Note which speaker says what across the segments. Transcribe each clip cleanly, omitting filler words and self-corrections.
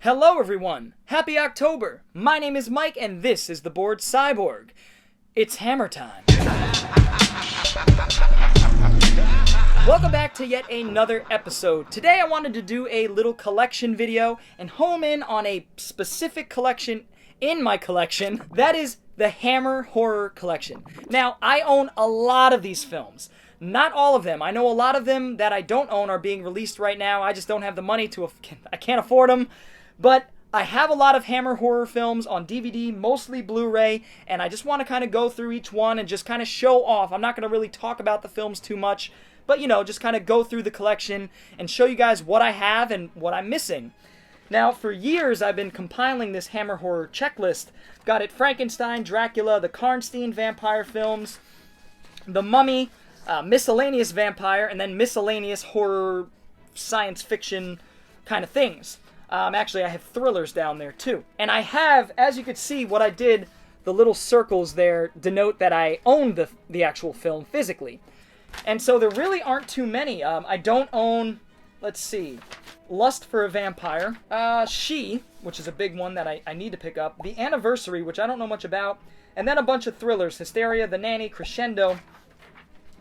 Speaker 1: Hello everyone! Happy October! My name is Mike and this is the Bored Cyborg. It's hammer time. Welcome back to yet another episode. Today I wanted to do a little collection video and home in on a specific collection in my collection. That is the Hammer Horror Collection. Now, I own a lot of these films. Not all of them. I know a lot of them that I don't own are being released right now. I just don't have the money I can't afford them. But I have a lot of Hammer horror films on DVD, mostly Blu-ray, and I just want to kind of go through each one and just kind of show off. I'm not going to really talk about the films too much, but just kind of go through the collection and show you guys what I have and what I'm missing. Now, for years, I've been compiling this Hammer horror checklist. Got it Frankenstein, Dracula, the Karnstein vampire films, The Mummy, miscellaneous vampire, and then miscellaneous horror, science fiction kind of things. Actually, I have thrillers down there, too. And I have, as you can see, what I did, the little circles there denote that I own the actual film physically. And so there really aren't too many. I don't own, let's see, Lust for a Vampire, She, which is a big one that I need to pick up, The Anniversary, which I don't know much about, and then a bunch of thrillers, Hysteria, The Nanny, Crescendo.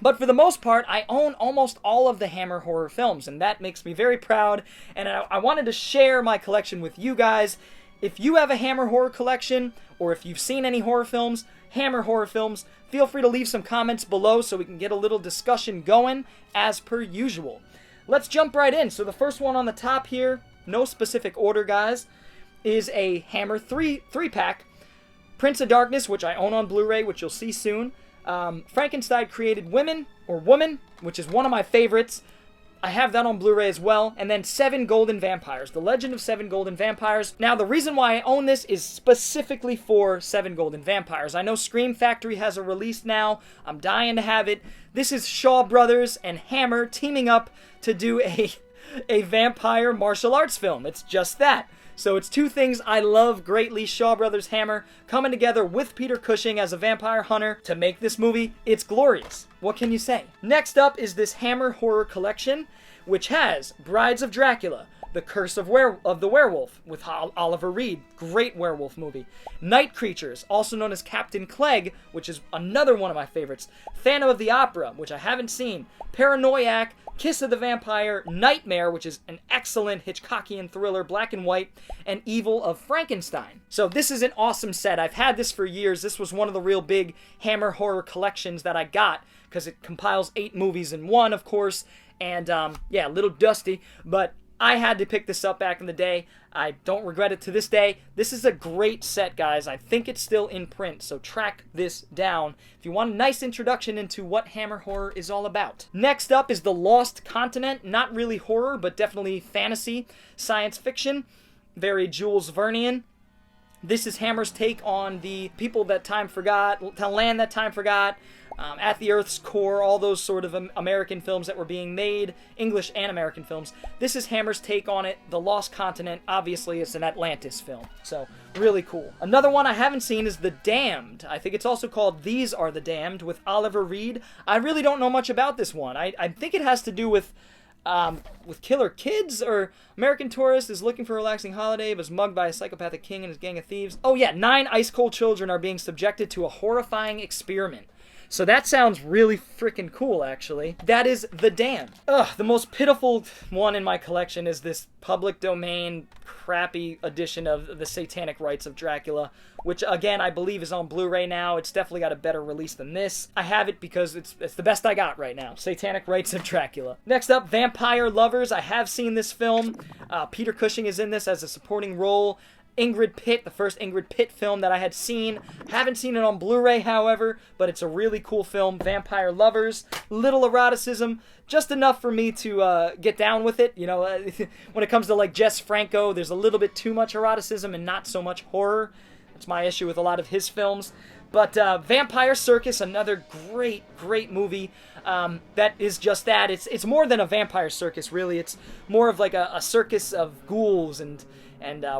Speaker 1: But for the most part, I own almost all of the Hammer horror films, and that makes me very proud, and I wanted to share my collection with you guys. If you have a Hammer horror collection, or if you've seen any horror films, Hammer horror films, feel free to leave some comments below so we can get a little discussion going, as per usual. Let's jump right in. So the first one on the top here, no specific order, guys, is a Hammer 3-pack. Prince of Darkness, which I own on Blu-ray, which you'll see soon. Frankenstein Created Women, or Woman, which is one of my favorites. I have that on Blu-ray as well. And then 7 Golden Vampires, The Legend of 7 Golden Vampires. Now, the reason why I own this is specifically for 7 Golden Vampires. I know Scream Factory has a release now. I'm dying to have it. This is Shaw Brothers and Hammer teaming up to do a vampire martial arts film. It's just that. So it's two things I love greatly, Shaw Brothers Hammer, coming together with Peter Cushing as a vampire hunter to make this movie. It's glorious. What can you say? Next up is this Hammer Horror Collection, which has Brides of Dracula, The Curse of the Werewolf with Oliver Reed, great werewolf movie. Night Creatures, also known as Captain Clegg, which is another one of my favorites. Phantom of the Opera, which I haven't seen. Paranoiac, Kiss of the Vampire, Nightmare, which is an excellent Hitchcockian thriller, black and white, and Evil of Frankenstein. So this is an awesome set. I've had this for years. This was one of the real big Hammer horror collections that I got, because it compiles 8 movies in one, of course, and yeah, a little dusty, but I had to pick this up back in the day. I don't regret it to this day. This is a great set, guys. I think it's still in print, so track this down if you want a nice introduction into what Hammer horror is all about. Next up is The Lost Continent. Not really horror, but definitely fantasy, science fiction. Very Jules Vernean. This is Hammer's take on the people that time forgot, the land that time forgot, At the Earth's Core, all those sort of American films that were being made, English and American films. This is Hammer's take on it. The Lost Continent, obviously it's an Atlantis film, so really cool. Another one I haven't seen is The Damned. I think it's also called These Are the Damned with Oliver Reed. I really don't know much about this one. I think it has to do with killer kids, or American tourist is looking for a relaxing holiday but is mugged by a psychopathic king and his gang of thieves. Oh yeah, 9 ice-cold children are being subjected to a horrifying experiment. So that sounds really freaking cool, actually. That is The Damned. Ugh, the most pitiful one in my collection is this public domain crappy edition of The Satanic Rites of Dracula, which again I believe is on Blu-ray now. It's definitely got a better release than this. I have it because it's the best I got right now. Satanic Rites of Dracula. Next up, Vampire Lovers. I have seen this film. Peter Cushing is in this as a supporting role. Ingrid Pitt, the first Ingrid Pitt film that I had seen. Haven't seen it on Blu-ray, however, but it's a really cool film. Vampire Lovers, little eroticism, just enough for me to get down with it. When it comes to like Jess Franco, there's a little bit too much eroticism and not so much horror. That's my issue with a lot of his films. But Vampire Circus, another great movie. That is just that. It's more than a vampire circus, really. It's more of like a circus of ghouls and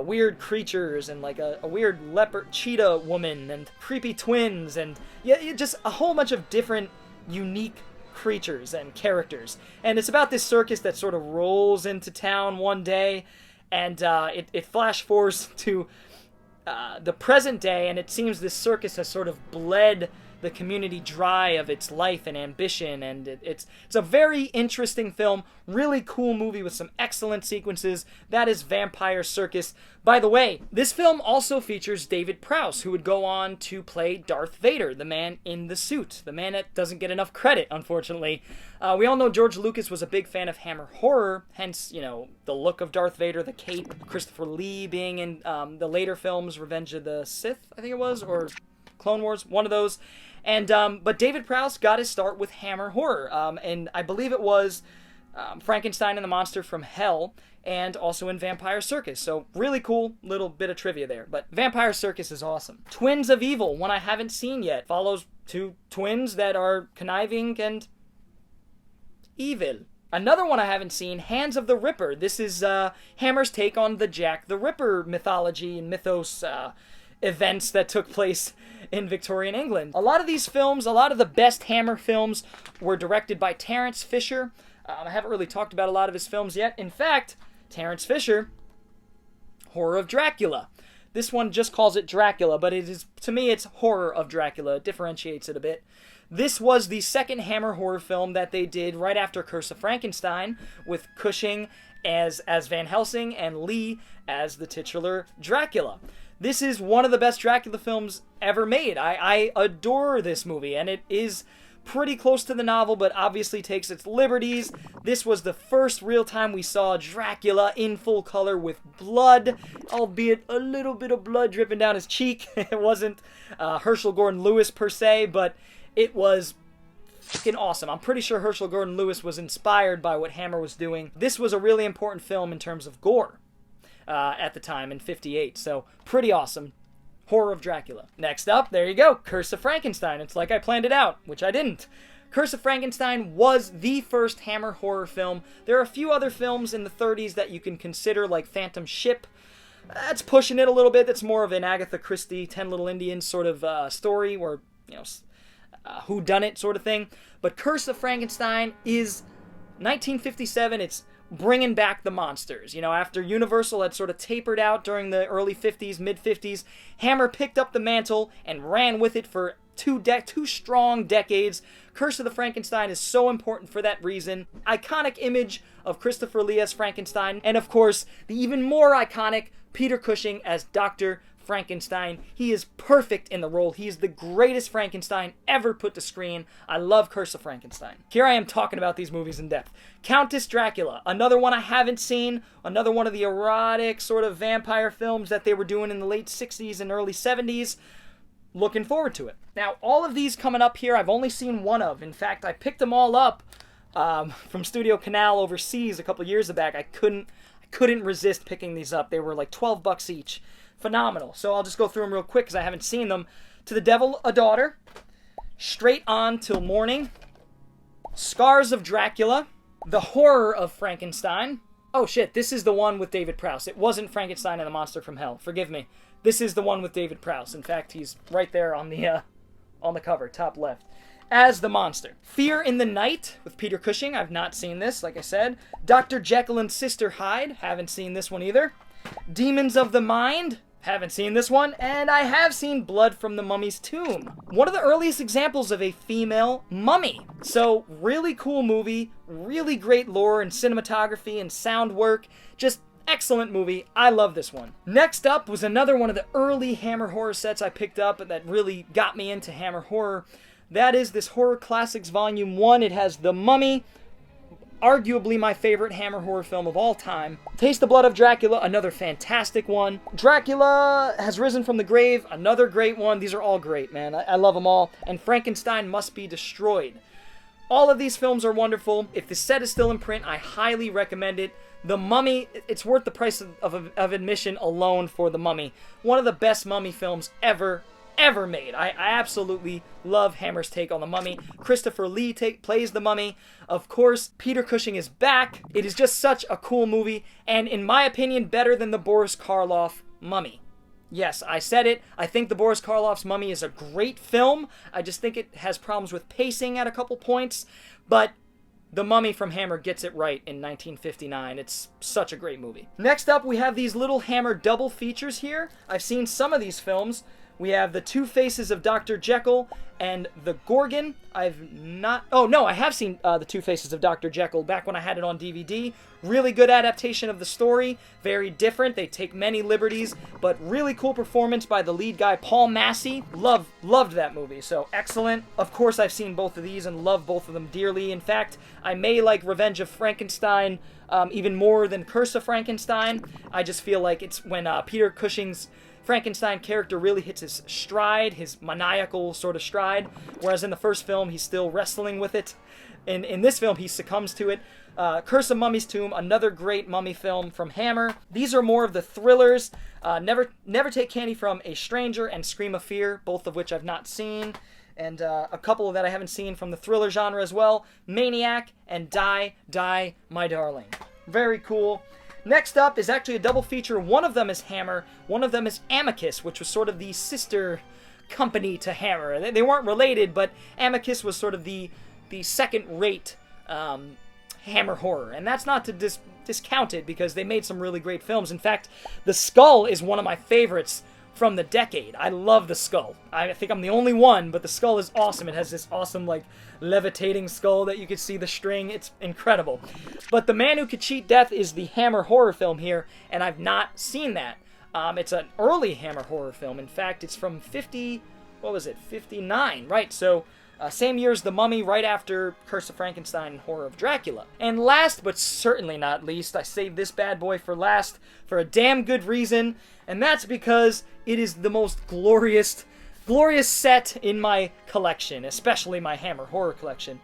Speaker 1: weird creatures and like a weird leopard cheetah woman and creepy twins and yeah, just a whole bunch of different unique creatures and characters. And it's about this circus that sort of rolls into town one day, And it flash forwards to the present day, and it seems this circus has sort of bled the community dry of its life and ambition, and it's a very interesting film, really cool movie with some excellent sequences. That is Vampire Circus. By the way, this film also features David Prowse, who would go on to play Darth Vader, the man in the suit, the man that doesn't get enough credit, unfortunately. We all know George Lucas was a big fan of Hammer horror, hence, you know, the look of Darth Vader, the cape, Christopher Lee being in the later films, Revenge of the Sith, I think it was, or Clone Wars, one of those. And but David Prowse got his start with Hammer horror, and I believe it was Frankenstein and the Monster from Hell, and also in Vampire Circus. So really cool little bit of trivia there. But Vampire Circus is awesome. Twins of Evil, one I haven't seen yet, follows two twins that are conniving and evil. Another one I haven't seen, Hands of the Ripper. This is Hammer's take on the Jack the Ripper mythology and mythos events that took place in Victorian England. A lot of these films, a lot of the best Hammer films were directed by Terence Fisher. I haven't really talked about a lot of his films yet. In fact, Terence Fisher, Horror of Dracula. This one just calls it Dracula, but it is, to me, it's Horror of Dracula. It differentiates it a bit. This was the second Hammer horror film that they did right after Curse of Frankenstein, with Cushing as Van Helsing and Lee as the titular Dracula. This is one of the best Dracula films ever made. I adore this movie, and it is pretty close to the novel, but obviously takes its liberties. This was the first real time we saw Dracula in full color with blood, albeit a little bit of blood dripping down his cheek. It wasn't Herschel Gordon Lewis per se, but it was fucking awesome. I'm pretty sure Herschel Gordon Lewis was inspired by what Hammer was doing. This was a really important film in terms of gore at the time in '58, so pretty awesome. Horror of Dracula. Next up, there you go, Curse of Frankenstein. It's like I planned it out, which I didn't. Curse of Frankenstein was the first Hammer horror film. There are a few other films in the 30s that you can consider, like Phantom Ship. That's pushing it a little bit. That's more of an Agatha Christie, 10 Little Indians sort of story, or, you know, whodunit sort of thing. But Curse of Frankenstein is 1957. It's bringing back the monsters. You know, after Universal had sort of tapered out during the early 50s, mid-50s, Hammer picked up the mantle and ran with it for two strong decades. Curse of the Frankenstein is so important for that reason. Iconic image of Christopher Lee as Frankenstein, and of course, the even more iconic Peter Cushing as Dr. Frankenstein. He is perfect in the role. He is the greatest Frankenstein ever put to screen. I love Curse of Frankenstein. Here I am talking about these movies in depth. Countess Dracula, another one I haven't seen, another one of the erotic sort of vampire films that they were doing in the late 60s and early 70s. Looking forward to it. Now, all of these coming up here, I've only seen one of. In fact, I picked them all up from Studio Canal overseas a couple years back. I couldn't resist picking these up. They were like $12 each. Phenomenal. So I'll just go through them real quick because I haven't seen them. To the Devil, a Daughter, Straight On Till Morning, Scars of Dracula, The Horror of Frankenstein. Oh shit, this is the one with David Prowse. It wasn't Frankenstein and the Monster from Hell. Forgive me. This is the one with David Prowse. In fact, he's right there on the cover, top left, as the monster. Fear in the Night with Peter Cushing. I've not seen this, like I said. Dr. Jekyll and Sister Hyde. Haven't seen this one either. Demons of the Mind. Haven't seen this one. And I have seen Blood from the Mummy's Tomb. One of the earliest examples of a female mummy. So, really cool movie. Really great lore and cinematography and sound work. Just excellent movie. I love this one. Next up was another one of the early Hammer horror sets I picked up that really got me into Hammer horror. That is this Horror Classics Volume 1. It has The Mummy, arguably my favorite Hammer horror film of all time. Taste the Blood of Dracula, another fantastic one. Dracula Has Risen from the Grave, another great one. These are all great, man. I love them all. And Frankenstein Must Be Destroyed. All of these films are wonderful. If the set is still in print, I highly recommend it. The Mummy, it's worth the price of admission alone for The Mummy. One of the best mummy films ever made. I absolutely love Hammer's take on The Mummy. Christopher Lee plays The Mummy. Of course, Peter Cushing is back. It is just such a cool movie, and in my opinion, better than the Boris Karloff Mummy. Yes, I said it. I think the Boris Karloff's Mummy is a great film. I just think it has problems with pacing at a couple points, but The Mummy from Hammer gets it right in 1959. It's such a great movie. Next up, we have these little Hammer double features here. I've seen some of these films. We have The Two Faces of Dr. Jekyll and The Gorgon. I've not... Oh, no, I have seen The Two Faces of Dr. Jekyll back when I had it on DVD. Really good adaptation of the story. Very different. They take many liberties, but really cool performance by the lead guy, Paul Massey. Loved that movie, so excellent. Of course, I've seen both of these and love both of them dearly. In fact, I may like Revenge of Frankenstein even more than Curse of Frankenstein. I just feel like it's when Peter Cushing's Frankenstein character really hits his stride, his maniacal sort of stride, whereas in the first film, he's still wrestling with it. In this film, he succumbs to it. Curse of Mummy's Tomb, another great mummy film from Hammer. These are more of the thrillers. Never Take Candy from a Stranger and Scream of Fear, both of which I've not seen. And a couple that I haven't seen from the thriller genre as well. Maniac and Die, Die, My Darling. Very cool. Next up is actually a double feature. One of them is Hammer, one of them is Amicus, which was sort of the sister company to Hammer. They weren't related, but Amicus was sort of the second-rate Hammer horror. And that's not to discount it, because they made some really great films. In fact, The Skull is one of my favorites from the decade. I love The Skull. I think I'm the only one, but The Skull is awesome. It has this awesome, like, levitating skull that you could see the string. It's incredible. But The Man Who Could Cheat Death is the Hammer horror film here, and I've not seen that. It's an early Hammer horror film. In fact, it's from 59, right? So, same year as The Mummy, right after Curse of Frankenstein and Horror of Dracula. And last, but certainly not least, I saved this bad boy for last for a damn good reason, and that's because it is the most glorious set in my collection, especially my Hammer horror collection.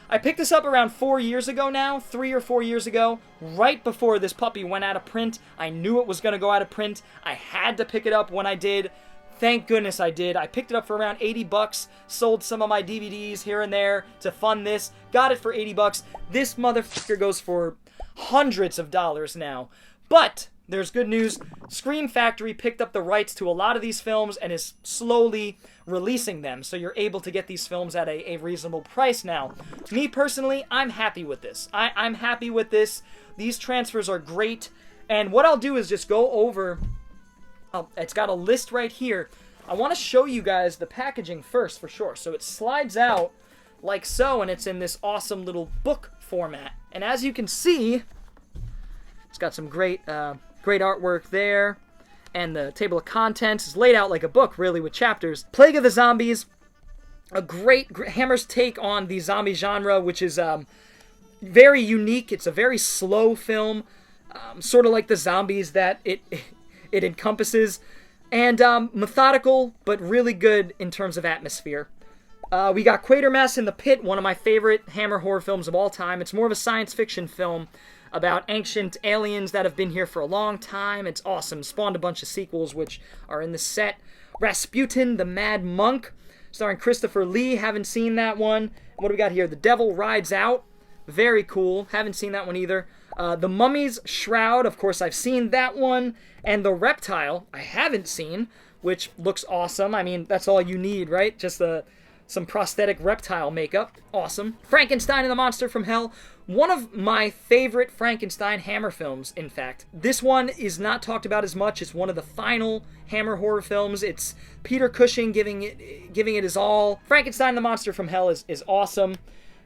Speaker 1: I picked this up around 4 years ago now, 3 or 4 years ago, right before this puppy went out of print. I knew it was going to go out of print. I had to pick it up when I did. Thank goodness I did. I picked it up for around 80 bucks, sold some of my DVDs here and there to fund this, got it for 80 bucks. This motherfucker goes for hundreds of dollars now. But there's good news. Scream Factory picked up the rights to a lot of these films and is slowly releasing them, so you're able to get these films at a reasonable price now. Me personally, I'm happy with this. I'm happy with this. These transfers are great, and what I'll do is just go over... Oh, it's got a list right here. I want to show you guys the packaging first, for sure. So it slides out like so, and it's in this awesome little book format. And as you can see, it's got some great artwork there. And the table of contents is laid out like a book, really, with chapters. Plague of the Zombies, a great Hammer's take on the zombie genre, which is very unique. It's a very slow film, sort of like the zombies that it encompasses, and methodical, but really good in terms of atmosphere. We got Quatermass in the Pit, one of my favorite Hammer horror films of all time. It's more of a science fiction film about ancient aliens that have been here for a long time. It's awesome. Spawned a bunch of sequels, which are in the set. Rasputin, the Mad Monk, starring Christopher Lee. Haven't seen that one. What do we got here? The Devil Rides Out. Very cool. Haven't seen that one either. The Mummy's Shroud, of course I've seen that one. And The Reptile, I haven't seen, which looks awesome. I mean, that's all you need, right? Just some prosthetic reptile makeup. Awesome. Frankenstein and the Monster from Hell. One of my favorite Frankenstein Hammer films, in fact. This one is not talked about as much. It's one of the final Hammer horror films. It's Peter Cushing giving it his all. Frankenstein and the Monster from Hell is awesome.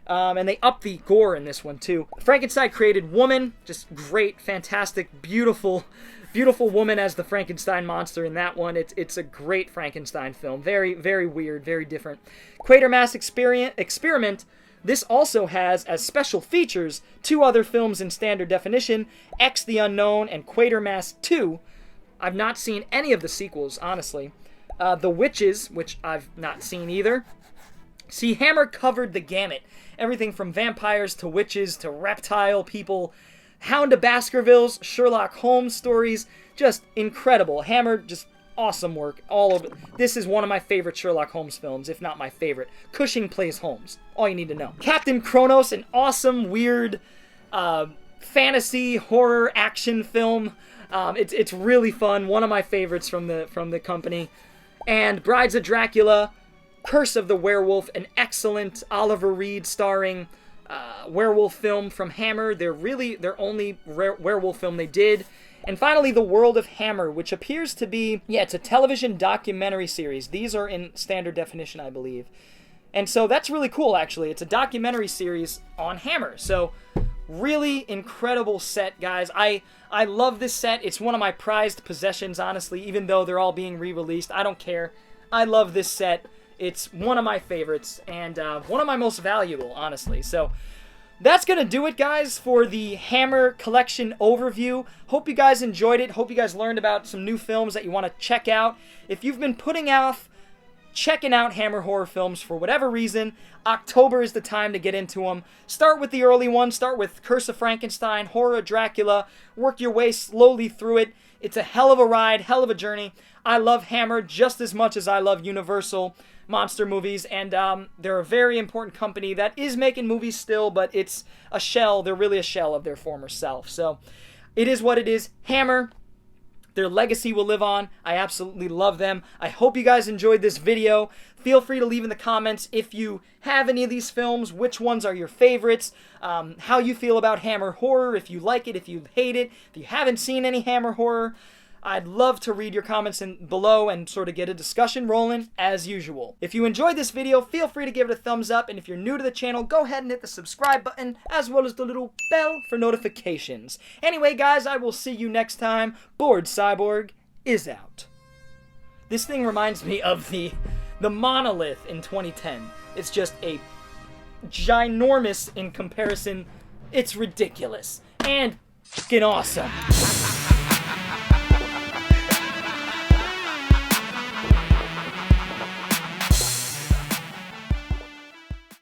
Speaker 1: And they up the gore in this one, too. Frankenstein created woman. Just great, fantastic, beautiful woman as the Frankenstein monster in that one. It's a great Frankenstein film. Very, very weird, very different. Quatermass Experiment. This also has, as special features, 2 other films in standard definition, X the Unknown and Quatermass 2. I've not seen any of the sequels, honestly. The Witches, which I've not seen either. See, Hammer covered the gamut. Everything from vampires to witches to reptile people, Hound of Baskervilles, Sherlock Holmes stories, just incredible. Hammer, just awesome work. All of it. This is one of my favorite Sherlock Holmes films, if not my favorite. Cushing plays Holmes. All you need to know. Captain Kronos, an awesome, weird, fantasy, horror, action film. It's really fun. One of my favorites from the company. And Brides of Dracula, Curse of the Werewolf, an excellent Oliver Reed starring werewolf film from Hammer. They're really their only werewolf film they did. And finally, The World of Hammer, which appears to be, yeah, it's a television documentary series. These are in standard definition, I believe. And so that's really cool, actually. It's a documentary series on Hammer. So really incredible set, guys. I love this set. It's one of my prized possessions, honestly, even though they're all being re-released. I don't care. I love this set. It's one of my favorites and one of my most valuable, honestly. So that's going to do it, guys, for the Hammer collection overview. Hope you guys enjoyed it. Hope you guys learned about some new films that you want to check out. If you've been putting off checking out Hammer horror films for whatever reason, October is the time to get into them. Start with the early ones. Start with Curse of Frankenstein, Horror of Dracula. Work your way slowly through it. It's a hell of a ride, hell of a journey. I love Hammer just as much as I love Universal monster movies, and they're a very important company that is making movies still, but it's a shell. They're really a shell of their former self. So it is what it is. Hammer, their legacy will live on. I absolutely love them. I hope you guys enjoyed this video. Feel free to leave in the comments if you have any of these films, which ones are your favorites, how you feel about Hammer horror, if you like it, if you hate it, if you haven't seen any Hammer horror. I'd love to read your comments below and sort of get a discussion rolling as usual. If you enjoyed this video, feel free to give it a thumbs up, and if you're new to the channel, go ahead and hit the subscribe button as well as the little bell for notifications. Anyway, guys, I will see you next time. Bored Cyborg is out. This thing reminds me of the monolith in 2010. It's just a ginormous in comparison. It's ridiculous and fucking awesome.